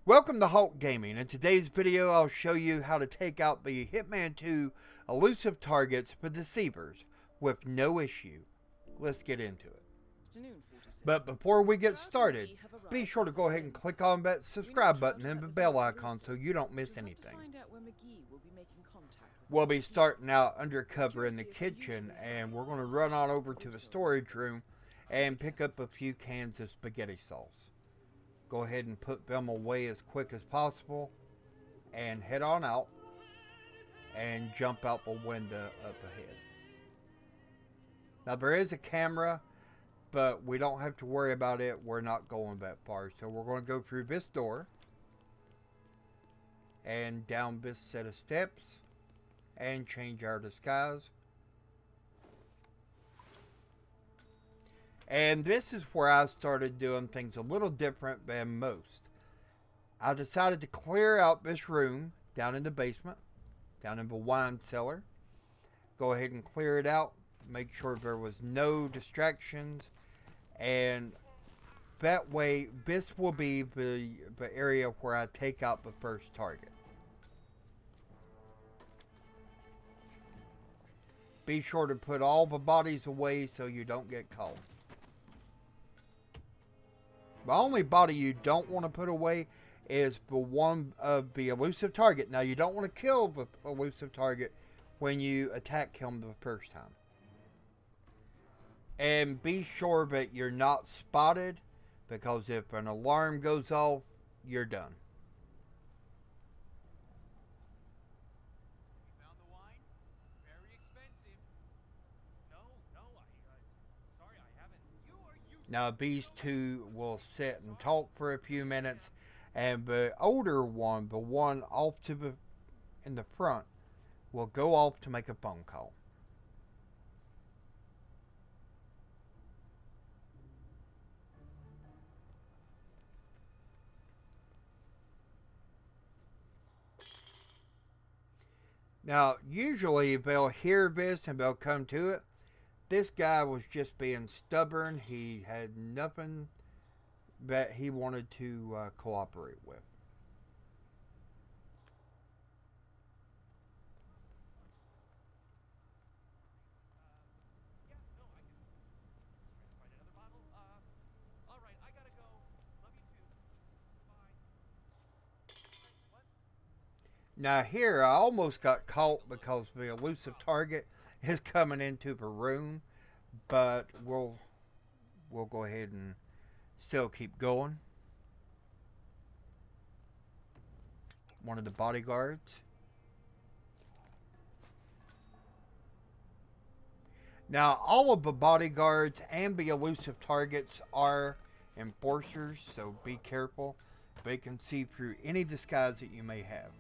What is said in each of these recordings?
Welcome to Hulk Gaming. In today's video, I'll show you how to take out the Hitman 2 elusive targets for Deceivers with no issue. Let's get into it. But before we get started, be sure to go ahead and click on that subscribe button and the bell icon so you don't miss anything. We'll be starting out undercover in the kitchen, and we're going to run on over to the storage room and pick up a few cans of spaghetti sauce. Go ahead and put them away as quick as possible and head on out and jump out the window up ahead. Now there is a camera, but we don't have to worry about it. We're not going that far. So we're going to go through this door and down this set of steps and change our disguise. And this is where I started doing things a little different than most. I decided to clear out this room down in the basement, down in the wine cellar. Go ahead and clear it out. Make sure there was no distractions. And that way, this will be the area where I take out the first target. Be sure to put all the bodies away so you don't get caught. The only body you don't want to put away is the one of the elusive target. Now, you don't want to kill the elusive target when you attack him the first time. And be sure that you're not spotted, because if an alarm goes off, you're done. You found the wine? Very expensive. No, sorry, I haven't. You are useless. Now, these two will sit and talk for a few minutes, and the older one, the one off to the in the front, will go off to make a phone call. Now, usually they'll hear this and they'll come to it. This guy was just being stubborn. He had nothing that he wanted to cooperate with. Yeah, no, I can try to find another bottle. All right, I gotta go. Love you too. Bye. What? Now here, I almost got caught because the elusive target is coming into the room, but we'll go ahead and still keep going. One of the bodyguards. Now, all of the bodyguards and the elusive targets are enforcers, so be careful. They can see through any disguise that you may have.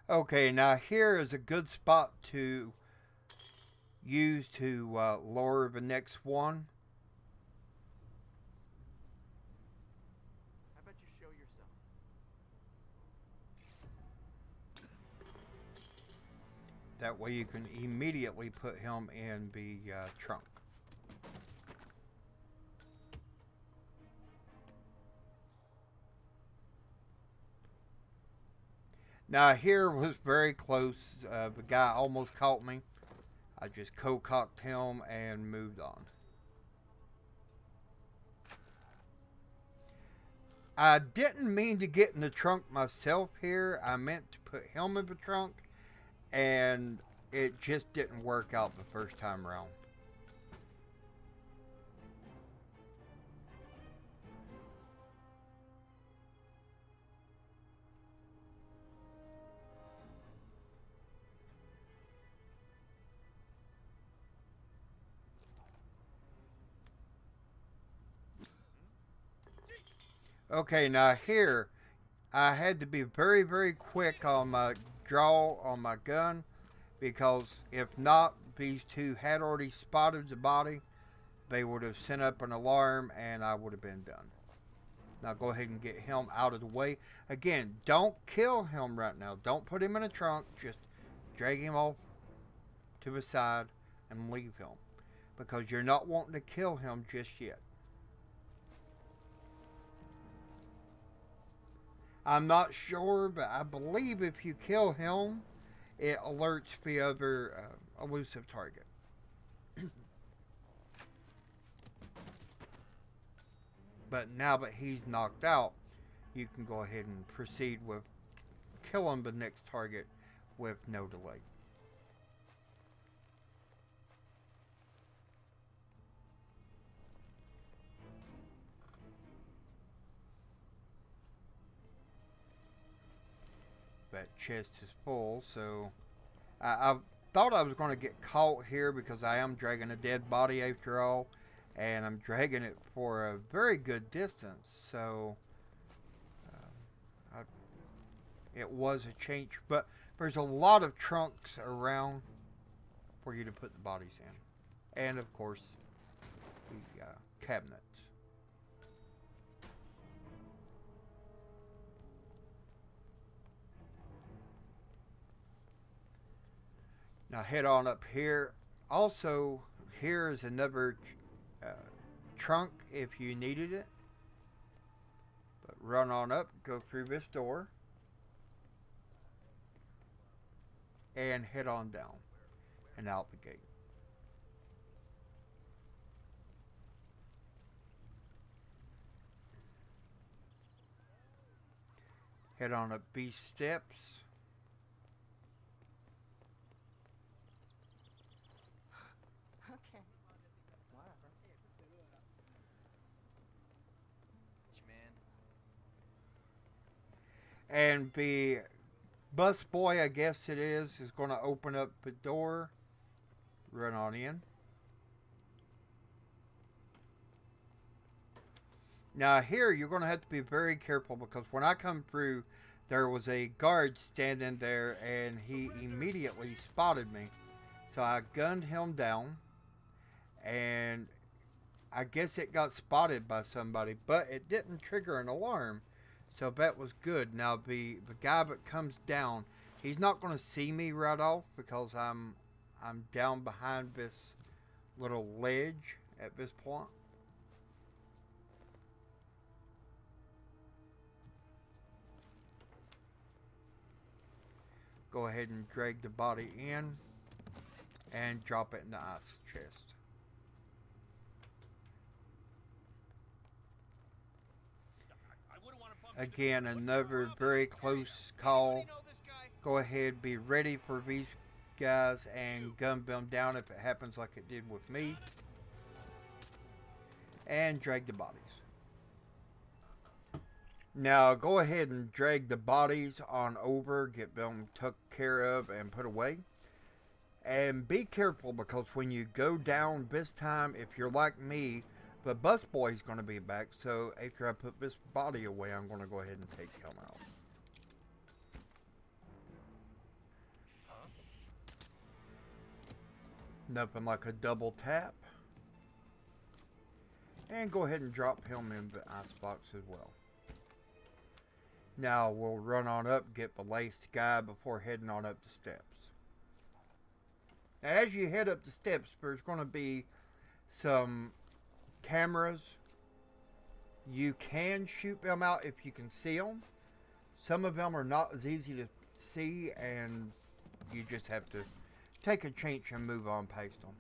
Okay, now here is a good spot to use to lower the next one. How about you show yourself? That way you can immediately put him in the trunk. Now here was very close. The guy almost caught me. I just co-cocked him and moved on. I didn't mean to get in the trunk myself here. I meant to put him in the trunk, and it just didn't work out the first time around. Okay, now here, I had to be very, very quick on my draw on my gun because if not, these two had already spotted the body. They would have sent up an alarm and I would have been done. Now go ahead and get him out of the way. Again, don't kill him right now. Don't put him in a trunk. Just drag him off to the side and leave him. Because you're not wanting to kill him just yet. I'm not sure, but I believe if you kill him, it alerts the other elusive target. But now that he's knocked out, you can go ahead and proceed with killing the next target with no delay. That chest is full, so I thought I was going to get caught here because I am dragging a dead body after all, and I'm dragging it for a very good distance, so it was a change. But there's a lot of trunks around for you to put the bodies in, and of course the cabinets. Now head on up here. Also, here is another trunk if you needed it. But run on up, go through this door, and head on down and out the gate. Head on up these steps. And the bus boy, I guess it is going to open up the door. Run on in. Now here, you're going to have to be very careful because when I come through, there was a guard standing there and he immediately spotted me. So I gunned him down and I guess it got spotted by somebody, but it didn't trigger an alarm. So that was good. Now the guy that comes down, he's not going to see me right off because I'm down behind this little ledge at this point. Go ahead and drag the body in and drop it in the ice chest. Again, another very close call. Go ahead, be ready for these guys and gun them down if it happens like it did with me. And drag the bodies. Now go ahead and drag the bodies on over, get them took care of and put away. And be careful because when you go down this time, if you're like me, the bus boy is going to be back, so after I put this body away, I'm going to go ahead and take him out. Huh? Nothing like a double tap. And go ahead and drop him in the icebox as well. Now we'll run on up, get the laced guy before heading on up the steps. Now, as you head up the steps, there's going to be some cameras. You can shoot them out if you can see them. Some of them are not as easy to see and you just have to take a chance and move on past them.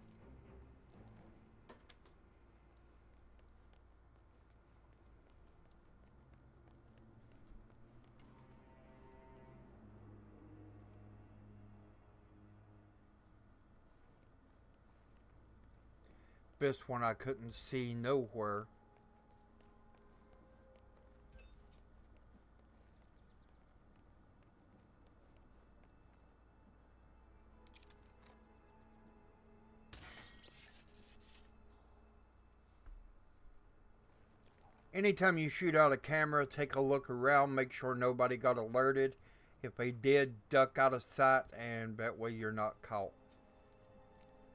This one I couldn't see nowhere. Anytime you shoot out a camera, take a look around, make sure nobody got alerted. If they did, duck out of sight, and that way you're not caught.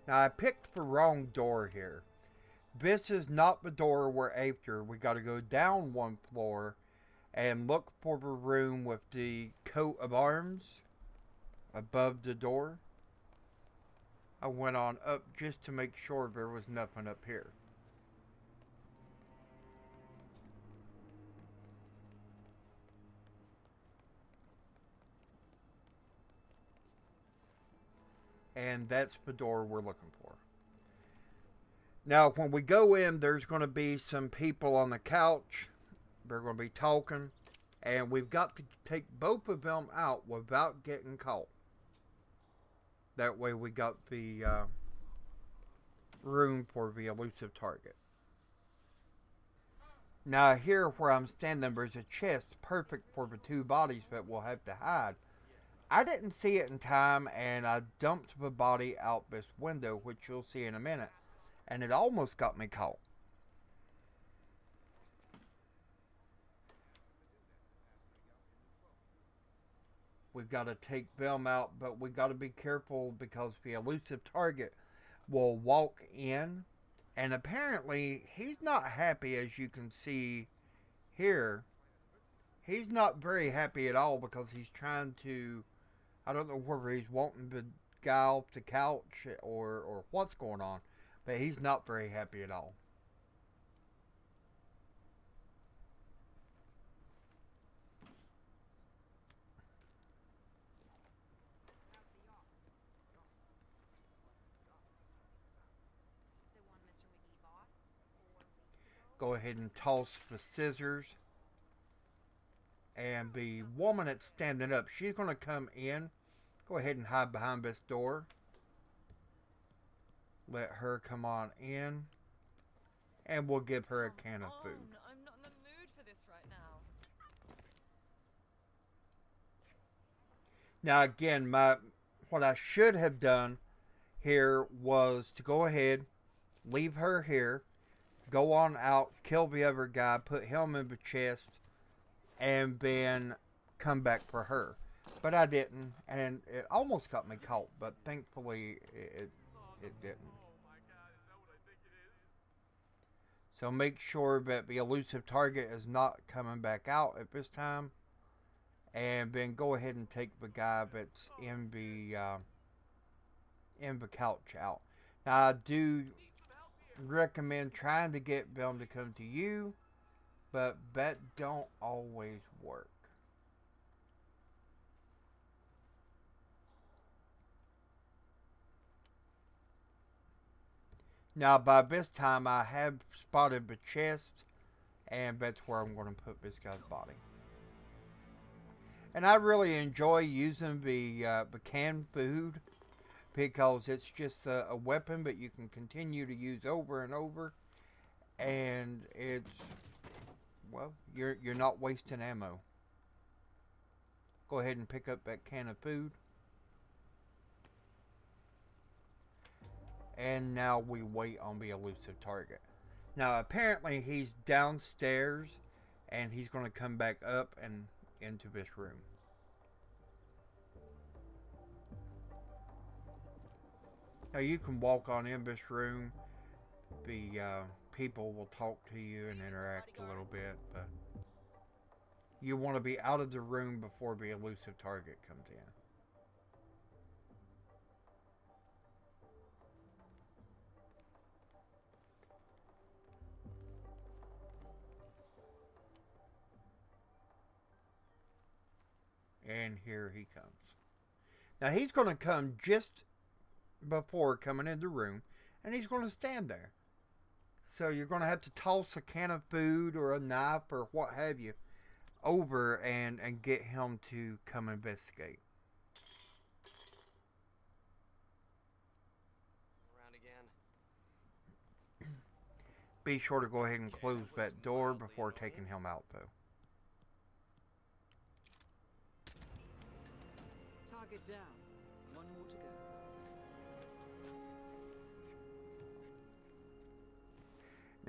Now, I picked the wrong door here. This is not the door we're after. We got to go down one floor and look for the room with the coat of arms above the door. I went on up just to make sure there was nothing up here. And that's the door we're looking for. Now, when we go in, there's going to be some people on the couch. They're going to be talking. And we've got to take both of them out without getting caught. That way we got the room for the elusive target. Now, here where I'm standing, there's a chest perfect for the two bodies that we'll have to hide. I didn't see it in time, and I dumped the body out this window, which you'll see in a minute. And it almost got me caught. We've got to take them out, but we've got to be careful because the elusive target will walk in. And apparently, he's not happy, as you can see here. He's not very happy at all because he's trying to... I don't know whether he's wanting the guy off the couch or what's going on, but he's not very happy at all. Go ahead and toss the scissors. And the woman that's standing up, she's going to come in. Go ahead and hide behind this door. Let her come on in. And we'll give her a can of food. I'm not in the mood for this right now. Now again, what I should have done here was to go ahead, leave her here, go on out, kill the other guy, put him in the chest, and then come back for her. But I didn't, and it almost got me caught, but thankfully it didn't. So make sure that the elusive target is not coming back out at this time. And then go ahead and take the guy that's in the couch out. Now I do recommend trying to get them to come to you, but that don't always work. Now by this time I have spotted the chest, and that's where I'm going to put this guy's body. And I really enjoy using the canned food because it's just a weapon that you can continue to use over and over, and it's, well, you're not wasting ammo. Go ahead and pick up that can of food. And now we wait on the elusive target. Now apparently he's downstairs and he's going to come back up and into this room. Now you can walk on in this room. The people will talk to you and interact a little bit, but you want to be out of the room before the elusive target comes in. And here he comes. Now he's going to come just before coming in the room, and he's going to stand there. So you're going to have to toss a can of food or a knife or what have you over and get him to come investigate. Around again. Be sure to go ahead and close that door before taking him out, though. Target down. One more to go.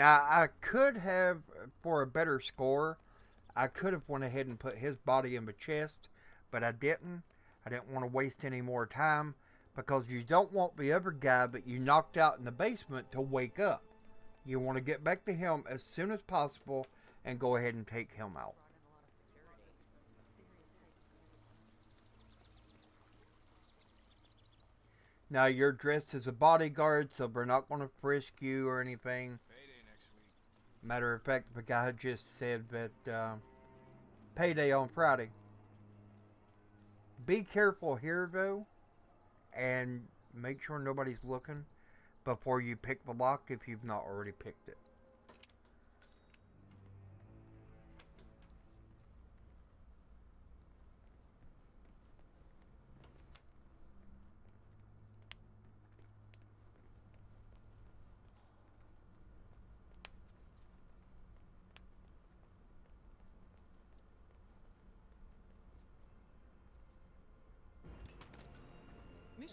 Now, I could have, for a better score, I could have went ahead and put his body in the chest, but I didn't. I didn't want to waste any more time, because you don't want the other guy that you knocked out in the basement to wake up. You want to get back to him as soon as possible and go ahead and take him out. Now, you're dressed as a bodyguard, so they're not going to frisk you or anything. Payday next week. Matter of fact, the guy just said that payday on Friday. Be careful here, though, and make sure nobody's looking before you pick the lock if you've not already picked it.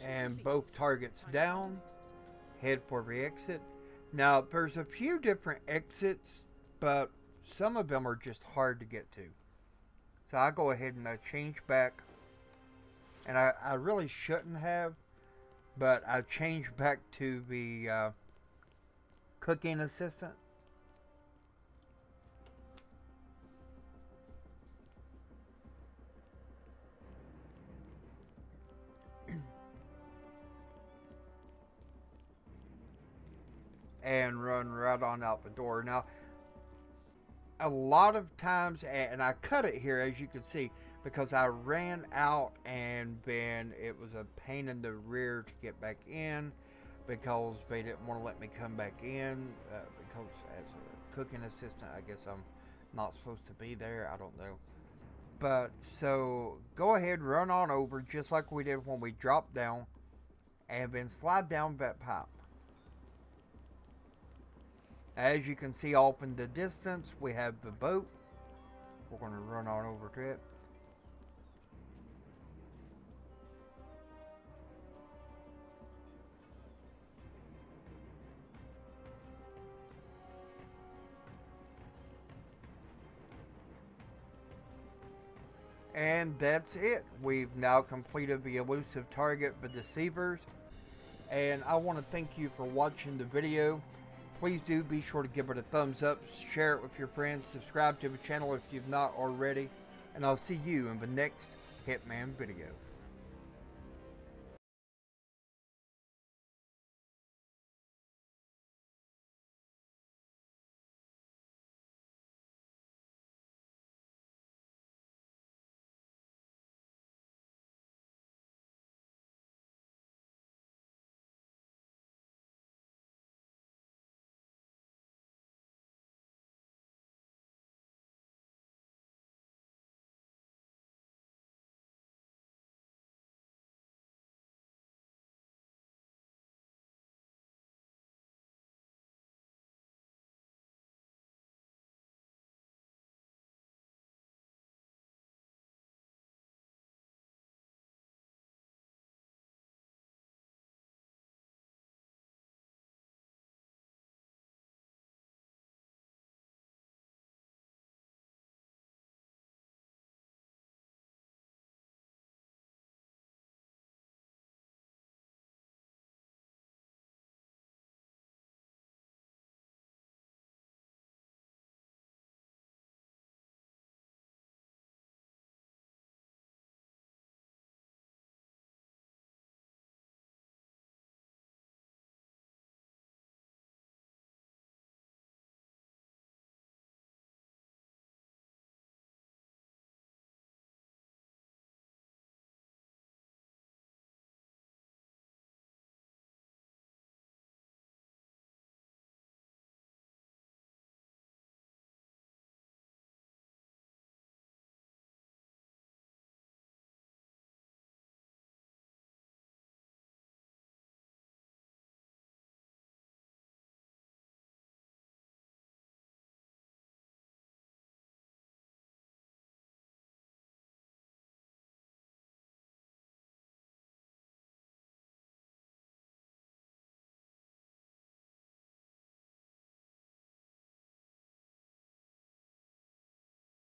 And both targets down. Head for the exit. Now, there's a few different exits, but some of them are just hard to get to. So I go ahead and I change back. And I really shouldn't have, but I changed back to the cooking assistant. And run right on out the door. Now, a lot of times, and I cut it here as you can see, because I ran out and then it was a pain in the rear to get back in, because they didn't want to let me come back in, because as a cooking assistant, I guess I'm not supposed to be there. I don't know. But, so, go ahead, run on over, just like we did when we dropped down, and then slide down that pipe. As you can see off in the distance, we have the boat. We're going to run on over to it. And that's it. We've now completed the elusive target, the Deceivers. And I want to thank you for watching the video. Please do be sure to give it a thumbs up, share it with your friends, subscribe to the channel if you've not already, and I'll see you in the next Hitman video.